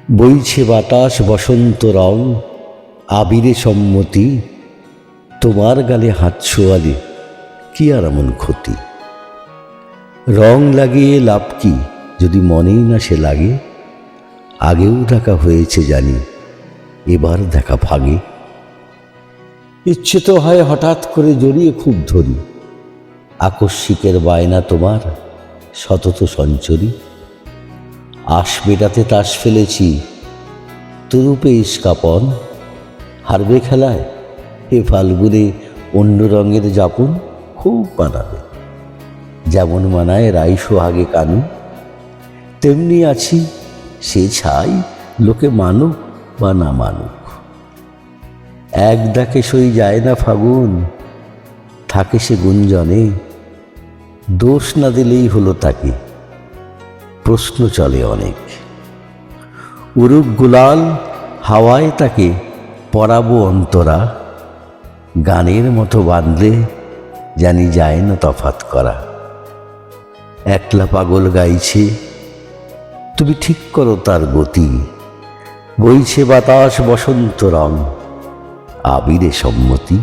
বইছে বাতাস বসন্ত রং, আবিরে সম্মতি। তোমার গালে হাত ছোঁয়ালে কি আর এমন ক্ষতি? রং লাগিয়ে লাভ কি যদি মনেই না সে লাগে? আগেও দেখা হয়েছে জানি, এবার দেখা ভাগে। ইচ্ছে তো হয় হঠাৎ করে জড়িয়ে খুব ধরি, আকস্মিকের বায়না তোমার সতত সঞ্চরী। আশ মেটাতে তাস ফেলেছি, তরুপে ইস্কাপন। হারবে খেলায় এ ফাল্গুনে অন্য রঙের যাপন খুব মানাবে। যেমন মানায় রাই সোহাগে কানু, তেমনি আছি সে ছাই লোকে মানুক বা না মানুক। এক ডাকে সই যায় না ফাগুন, থাকে সে গুঞ্জনে। দোষ না দিলেই হলো তাকে, প্রশ্ন চলে অনেক। উরুক গুলাল হাওয়ায় তাকে পরাবো অন্তরা। গানের মতো বাঁধলে জানি যায় না তফাৎ করা। একলা পাগল গাইছে, তুমি ঠিক করো তার গতি। বইছে বাতাস বসন্ত রং, আবিরে সম্মতি।